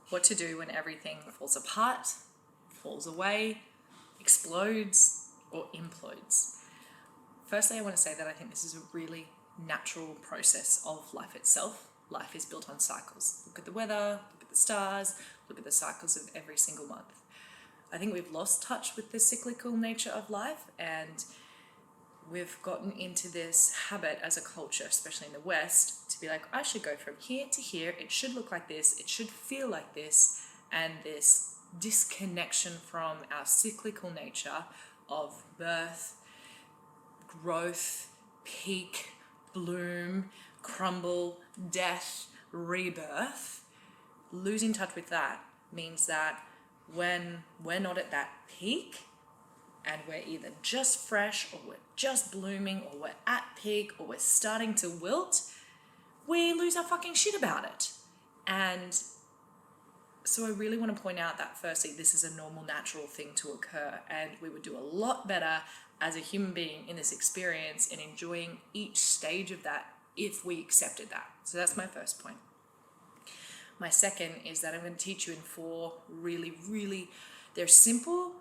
what to do when everything falls apart, falls away, explodes, or implodes. Firstly, I want to say that I think this is a really natural process of life itself. Life is built on cycles. Look at the weather, look at the stars, look at the cycles of every single month. I think we've lost touch with the cyclical nature of life, and we've gotten into this habit as a culture, especially in the West, to be like, I should go from here to here, it should look like this, it should feel like this, and this disconnection from our cyclical nature of birth, growth, peak, bloom, crumble, death, rebirth. Losing touch with that means that when we're not at that peak, and we're either just fresh or we're just blooming or we're at peak or we're starting to wilt, we lose our fucking shit about it. And so I really want to point out that firstly, this is a normal, natural thing to occur, and we would do a lot better as a human being in this experience and enjoying each stage of that if we accepted that. So that's my first point. My second is that I'm going to teach you in 4 really, they're simple,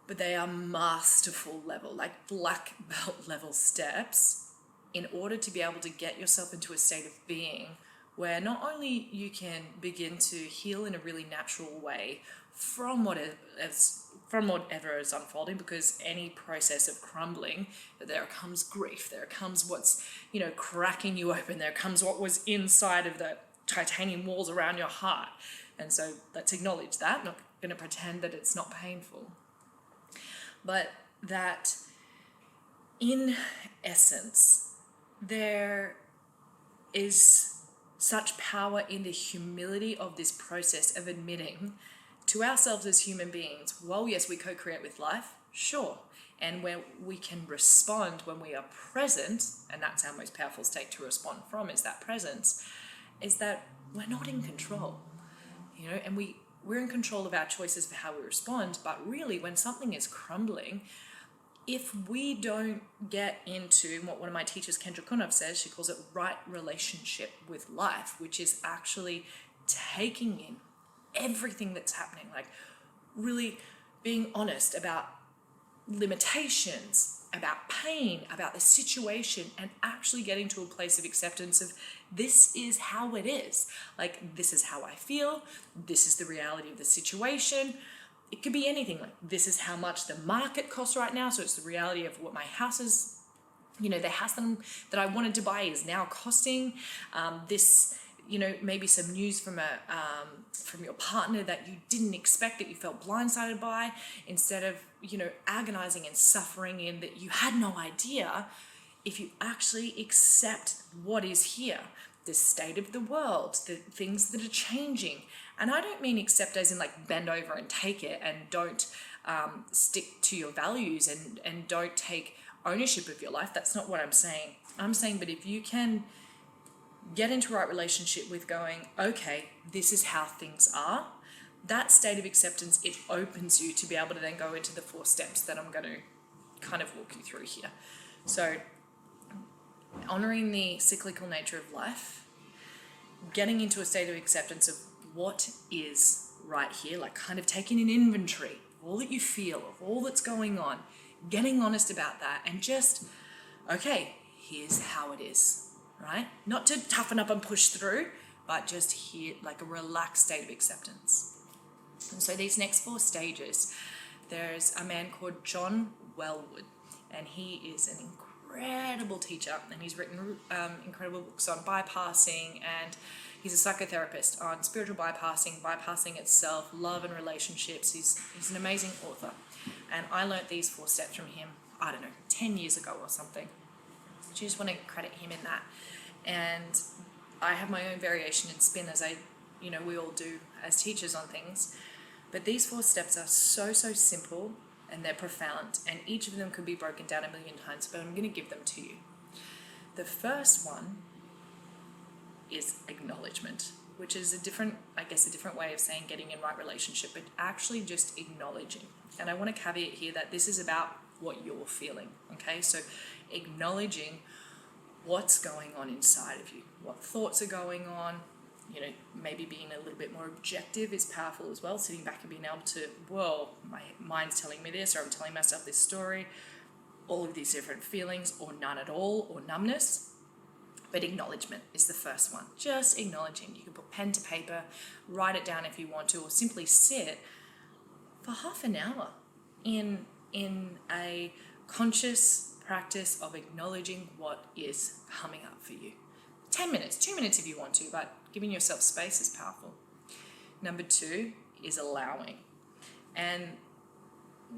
but they are masterful level, like black belt level steps in order to be able to get yourself into a state of being where not only you can begin to heal in a really natural way from whatever is unfolding, because any process of crumbling, there comes grief, there comes what's, cracking you open, there comes what was inside of the titanium walls around your heart. And so let's acknowledge that, not going to pretend that it's not painful. But that in essence, there is such power in the humility of this process of admitting to ourselves as human beings, well, yes, we co-create with life, sure. And where we can respond when we are present, and that's our most powerful state to respond from, is that presence, is that we're not in control, and we're in control of our choices for how we respond. But really, when something is crumbling, if we don't get into what one of my teachers, Kendra Kunov, says, she calls it right relationship with life, which is actually taking in everything that's happening, like really being honest about limitations, about pain, about the situation, and actually getting to a place of acceptance of this is how it is. Like, this is how I feel. This is the reality of the situation. It could be anything. Like, this is how much the market costs right now. So it's the reality of what my house is, the house that I wanted to buy is now costing. This, maybe some news from your partner that you didn't expect, that you felt blindsided by, instead of, agonizing and suffering in that you had no idea. If you actually accept what is here, the state of the world, the things that are changing. And I don't mean accept as in like bend over and take it, and don't stick to your values and don't take ownership of your life. That's not what I'm saying. I'm saying, but if you can get into a right relationship with going, okay, this is how things are, that state of acceptance, it opens you to be able to then go into the 4 steps that I'm going to kind of walk you through here. So honoring the cyclical nature of life, getting into a state of acceptance of what is right here, like kind of taking an inventory of all that you feel, of all that's going on, getting honest about that, and just, okay, here's how it is, right? Not to toughen up and push through, but just here, like a relaxed state of acceptance. And so these next 4 stages, there's a man called John Wellwood, and he is an incredible teacher, and he's written incredible books on bypassing, and he's a psychotherapist on spiritual bypassing itself, love and relationships. He's an amazing author, and I learnt these 4 steps from him, 10 years ago or something. So I just want to credit him in that. And I have my own variation and spin, as we all do as teachers on things. But these 4 steps are so simple, and they're profound, and each of them could be broken down a million times, but I'm going to give them to you. The first one is acknowledgement, which is a different way of saying getting in right relationship, but actually just acknowledging. And I want to caveat here that this is about what you're feeling, okay? So acknowledging what's going on inside of you, what thoughts are going on, maybe being a little bit more objective is powerful as well. Sitting back and being able to, whoa, my mind's telling me this, or I'm telling myself this story, all of these different feelings, or none at all, or numbness. But acknowledgement is the first one. Just acknowledging. You can put pen to paper, write it down if you want to, or simply sit for half an hour in a conscious practice of acknowledging what is coming up for you. 10 minutes, 2 minutes if you want to, but giving yourself space is powerful. Number 2 is allowing. And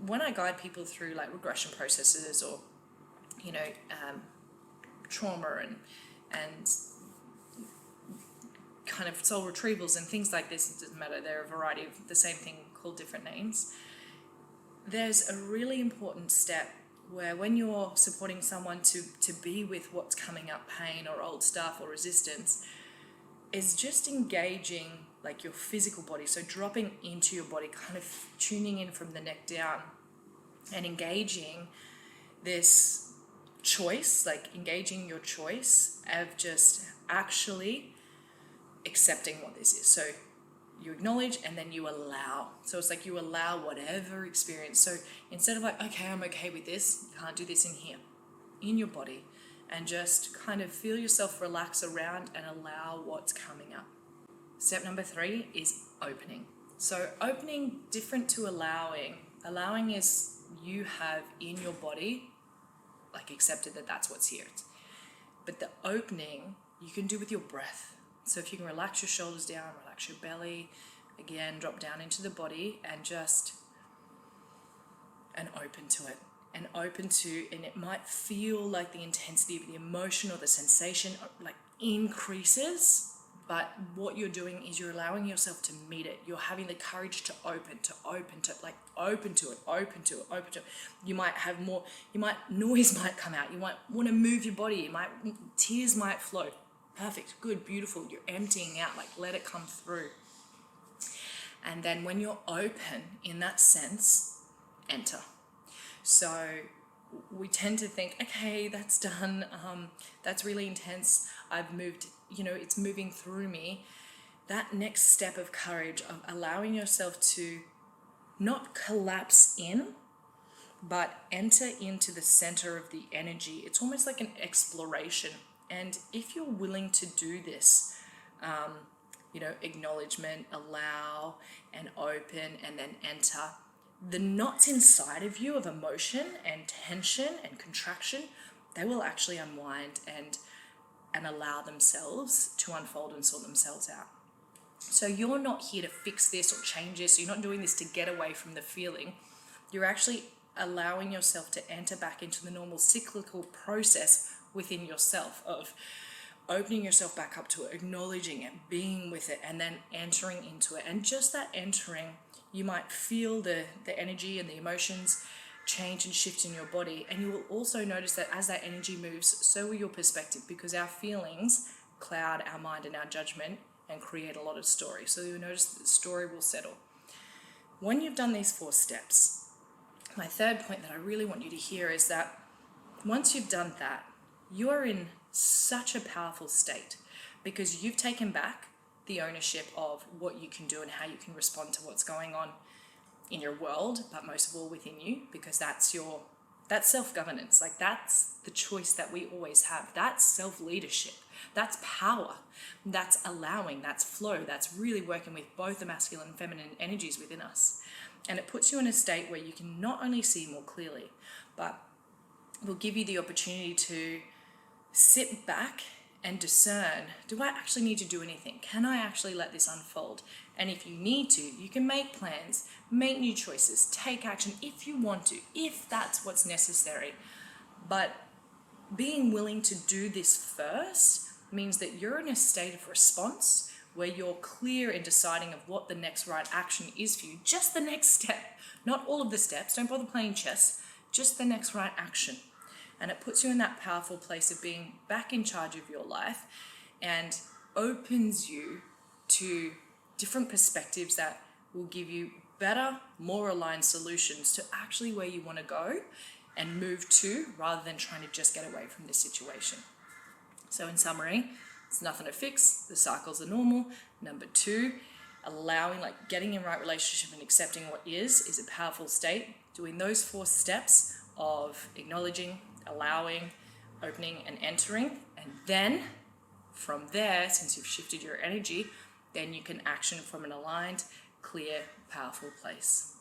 when I guide people through like regression processes or, trauma and kind of soul retrievals and things like this, it doesn't matter, they're a variety of the same thing called different names. There's a really important step where when you're supporting someone to be with what's coming up, pain or old stuff or resistance, is just engaging like your physical body. So dropping into your body, kind of tuning in from the neck down and engaging this choice, like engaging your choice of just actually accepting what this is. So you acknowledge and then you allow. So it's like you allow whatever experience. So instead of like, okay, I'm okay with this, you can't do this in here, in your body, and just kind of feel yourself relax around and allow what's coming up. Step number 3 is opening. So opening, different to allowing. Allowing is you have in your body, like accepted that that's what's here. But the opening you can do with your breath. So if you can relax your shoulders down, relax your belly, again, drop down into the body and open to it. And it might feel like the intensity of the emotion or the sensation like increases, but what you're doing is you're allowing yourself to meet it. You're having the courage to open to it. You might have more, noise might come out. You might want to move your body. Tears might flow. Perfect, good, beautiful. You're emptying out, like let it come through. And then when you're open in that sense, enter. So we tend to think, okay, that's done. That's really intense. I've moved, it's moving through me. That next step of courage of allowing yourself to not collapse in, but enter into the center of the energy. It's almost like an exploration. And if you're willing to do this, acknowledgement, allow, and open, and then enter, the knots inside of you of emotion and tension and contraction, they will actually unwind and allow themselves to unfold and sort themselves out. So you're not here to fix this or change this. You're not doing this to get away from the feeling. You're actually allowing yourself to enter back into the normal cyclical process within yourself of opening yourself back up to it, acknowledging it, being with it, and then entering into it. And just that entering, you might feel the energy and the emotions change and shift in your body. And you will also notice that as that energy moves, so will your perspective, because our feelings cloud our mind and our judgment and create a lot of story. So you'll notice that the story will settle. When you've done these 4 steps, my third point that I really want you to hear is that once you've done that, you are in such a powerful state because you've taken back the ownership of what you can do and how you can respond to what's going on in your world, but most of all within you, because that's self-governance. Like that's the choice that we always have. That's self-leadership. That's power. That's allowing. That's flow. That's really working with both the masculine and feminine energies within us. And it puts you in a state where you can not only see more clearly, but will give you the opportunity to sit back and discern, do I actually need to do anything? Can I actually let this unfold? And if you need to, you can make plans, make new choices, take action if you want to, if that's what's necessary. But being willing to do this first means that you're in a state of response where you're clear in deciding of what the next right action is for you. Just the next step, not all of the steps. Don't bother playing chess, just the next right action. And it puts you in that powerful place of being back in charge of your life and opens you to different perspectives that will give you better, more aligned solutions to actually where you want to go and move to, rather than trying to just get away from this situation. So in summary, It's nothing to fix. The cycles are normal. Number 2, allowing, like getting in right relationship and accepting what is a powerful state. Doing those 4 steps of acknowledging, allowing, opening, and entering. And then from there, since you've shifted your energy, then you can action from an aligned, clear, powerful place.